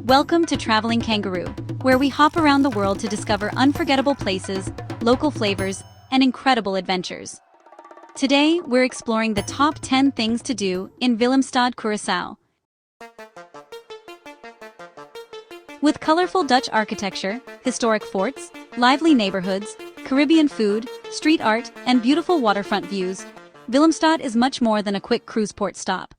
Welcome to Traveling Kangaroo, where we hop around the world to discover unforgettable places, local flavors, and incredible adventures. Today, we're exploring the top 10 things to do in Willemstad Curaçao. With colorful Dutch architecture, historic forts, lively neighborhoods, Caribbean food, street art, and beautiful waterfront views, Willemstad is much more than a quick cruise port stop.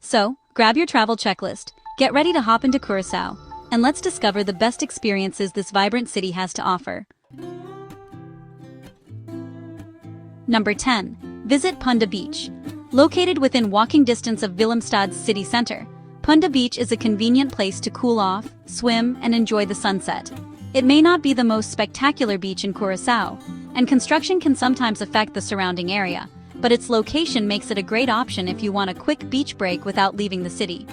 So, grab your travel checklist, get ready to hop into Curaçao, and let's discover the best experiences this vibrant city has to offer. Number 10. Visit Punda Beach. Located within walking distance of Willemstad's city center, Punda Beach is a convenient place to cool off, swim, and enjoy the sunset. It may not be the most spectacular beach in Curaçao, and construction can sometimes affect the surrounding area, but its location makes it a great option if you want a quick beach break without leaving the city.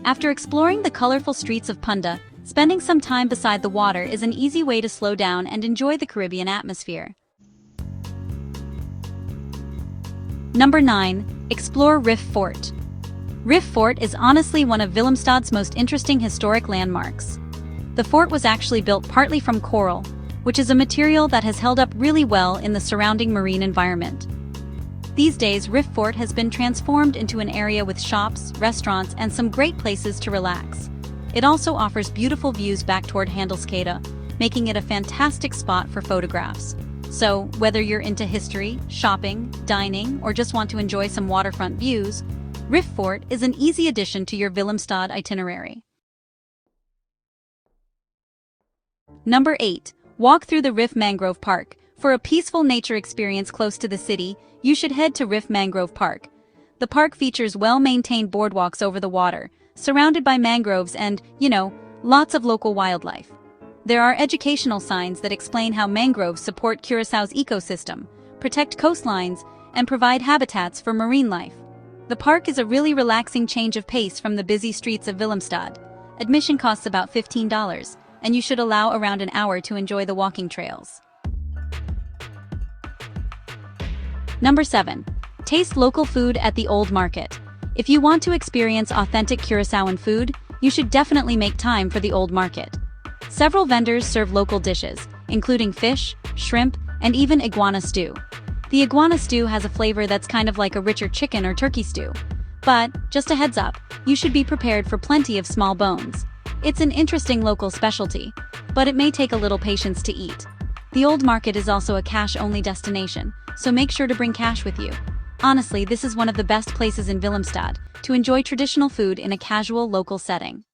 After exploring the colorful streets of Punda, spending some time beside the water is an easy way to slow down and enjoy the Caribbean atmosphere. Number 9. Explore Rif Fort. Rif Fort is honestly one of Willemstad's most interesting historic landmarks. The fort was actually built partly from coral, which is a material that has held up really well in the surrounding marine environment. These days, Rif Fort has been transformed into an area with shops, restaurants, and some great places to relax. It also offers beautiful views back toward Handelskade, making it a fantastic spot for photographs. So, whether you're into history, shopping, dining, or just want to enjoy some waterfront views, Rif Fort is an easy addition to your Willemstad itinerary. Number 8. Walk through the Rif Mangrove Park. For a peaceful nature experience close to the city, you should head to Rif Mangrove Park. The park features well-maintained boardwalks over the water, surrounded by mangroves and, lots of local wildlife. There are educational signs that explain how mangroves support Curaçao's ecosystem, protect coastlines, and provide habitats for marine life. The park is a really relaxing change of pace from the busy streets of Willemstad. Admission costs about $15, and you should allow around an hour to enjoy the walking trails. Number 7. Taste local food at the Old Market. If you want to experience authentic Curaçaoan food, you should definitely make time for the Old Market. Several vendors serve local dishes, including fish, shrimp, and even iguana stew. The iguana stew has a flavor that's kind of like a richer chicken or turkey stew. But, just a heads up, you should be prepared for plenty of small bones. It's an interesting local specialty, but it may take a little patience to eat. The Old Market is also a cash-only destination, so make sure to bring cash with you. Honestly, this is one of the best places in Willemstad to enjoy traditional food in a casual local setting.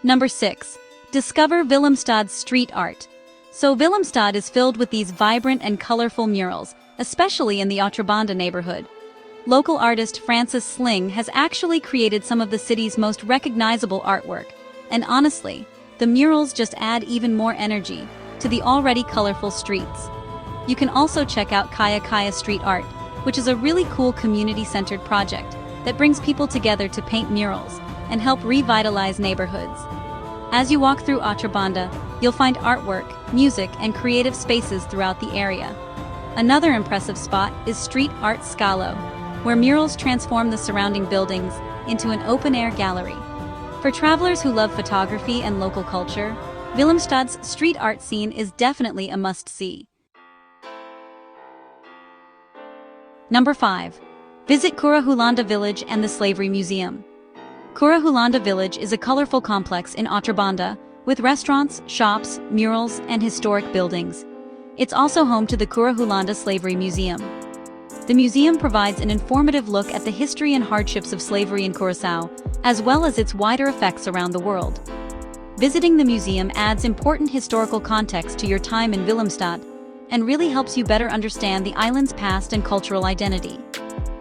Number 6. Discover Willemstad's street art. So Willemstad is filled with these vibrant and colorful murals, especially in the Otrobanda neighborhood. Local artist Francis Sling has actually created some of the city's most recognizable artwork, and honestly, the murals just add even more energy to the already colorful streets. You can also check out Kaya Kaya Street Art, which is a really cool community-centered project that brings people together to paint murals and help revitalize neighborhoods. As you walk through Otrobanda, you'll find artwork, music, and creative spaces throughout the area. Another impressive spot is Street Art Scalo, where murals transform the surrounding buildings into an open-air gallery. For travelers who love photography and local culture, Willemstad's street art scene is definitely a must-see. Number 5. Visit Kura Hulanda Village and the Slavery Museum. Kura Hulanda Village is a colorful complex in Otrobanda, with restaurants, shops, murals, and historic buildings. It's also home to the Kura Hulanda Slavery Museum. The museum provides an informative look at the history and hardships of slavery in Curaçao, as well as its wider effects around the world. Visiting the museum adds important historical context to your time in Willemstad, and really helps you better understand the island's past and cultural identity.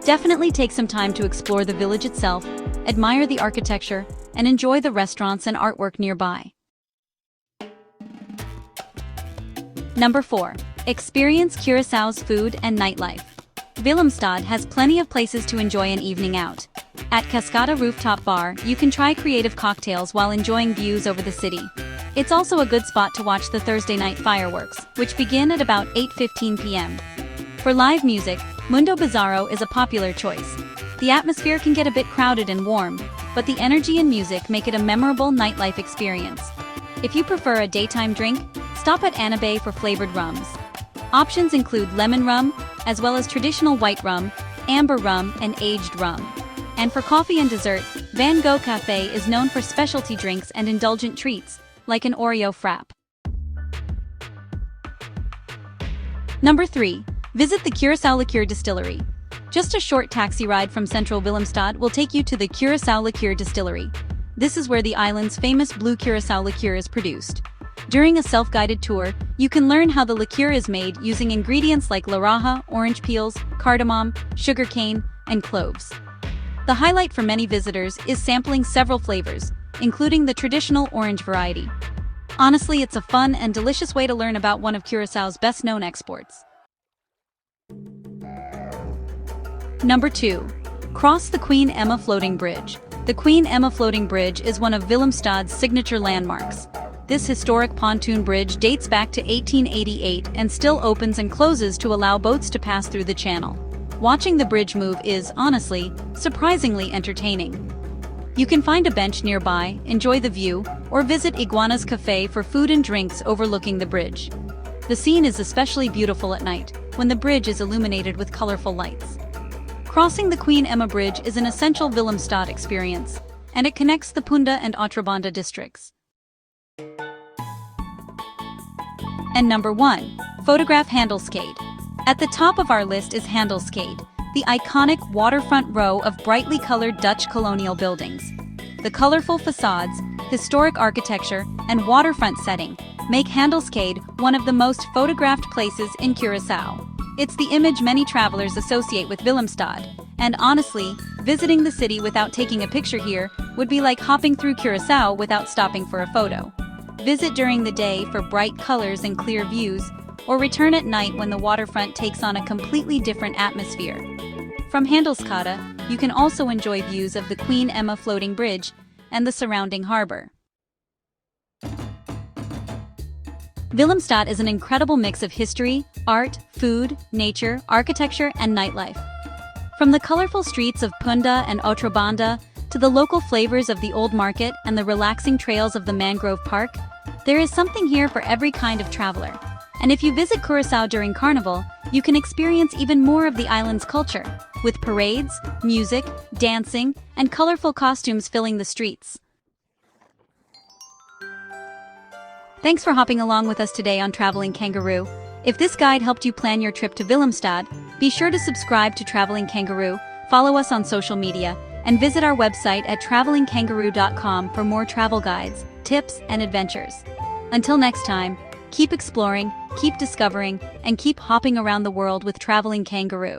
Definitely take some time to explore the village itself, admire the architecture, and enjoy the restaurants and artwork nearby. Number 4. Experience Curaçao's food and nightlife. Willemstad has plenty of places to enjoy an evening out. At Cascada Rooftop Bar, you can try creative cocktails while enjoying views over the city. It's also a good spot to watch the Thursday night fireworks, which begin at about 8:15 p.m. For live music, Mundo Bizarro is a popular choice. The atmosphere can get a bit crowded and warm, but the energy and music make it a memorable nightlife experience. If you prefer a daytime drink, stop at Anabe for flavored rums. Options include lemon rum, as well as traditional white rum, amber rum, and aged rum. And for coffee and dessert, Van Gogh Cafe is known for specialty drinks and indulgent treats, like an Oreo frap. Number 3. Visit the Curaçao Liqueur Distillery. Just a short taxi ride from central Willemstad will take you to the Curaçao Liqueur Distillery. This is where the island's famous blue Curaçao liqueur is produced. During a self-guided tour, you can learn how the liqueur is made using ingredients like laraja, orange peels, cardamom, sugarcane, and cloves. The highlight for many visitors is sampling several flavors, including the traditional orange variety. Honestly, it's a fun and delicious way to learn about one of Curaçao's best-known exports. Number 2. Cross the Queen Emma Floating Bridge. The Queen Emma Floating Bridge is one of Willemstad's signature landmarks. This historic pontoon bridge dates back to 1888 and still opens and closes to allow boats to pass through the channel. Watching the bridge move is, honestly, surprisingly entertaining. You can find a bench nearby, enjoy the view, or visit Iguana's Cafe for food and drinks overlooking the bridge. The scene is especially beautiful at night, when the bridge is illuminated with colorful lights. Crossing the Queen Emma Bridge is an essential Willemstad experience, and it connects the Punda and Otrobanda districts. And number 1. Photograph Handelskade. At the top of our list is Handelskade, the iconic waterfront row of brightly colored Dutch colonial buildings. The colorful facades, historic architecture, and waterfront setting make Handelskade one of the most photographed places in Curaçao. It's the image many travelers associate with Willemstad, and honestly, visiting the city without taking a picture here would be like hopping through Curaçao without stopping for a photo. Visit during the day for bright colors and clear views, or return at night when the waterfront takes on a completely different atmosphere. From Handelskade, you can also enjoy views of the Queen Emma Floating Bridge and the surrounding harbor. Willemstad is an incredible mix of history, art, food, nature, architecture, and nightlife. From the colorful streets of Punda and Otrobanda to the local flavors of the Old Market and the relaxing trails of the Mangrove Park, there is something here for every kind of traveler. And if you visit Curaçao during Carnival, you can experience even more of the island's culture, with parades, music, dancing, and colorful costumes filling the streets. Thanks for hopping along with us today on Traveling Kangaroo. If this guide helped you plan your trip to Willemstad, be sure to subscribe to Traveling Kangaroo, follow us on social media, and visit our website at travelingkangaroo.com for more travel guides, tips, and adventures. Until next time, keep exploring, keep discovering, and keep hopping around the world with Traveling Kangaroo.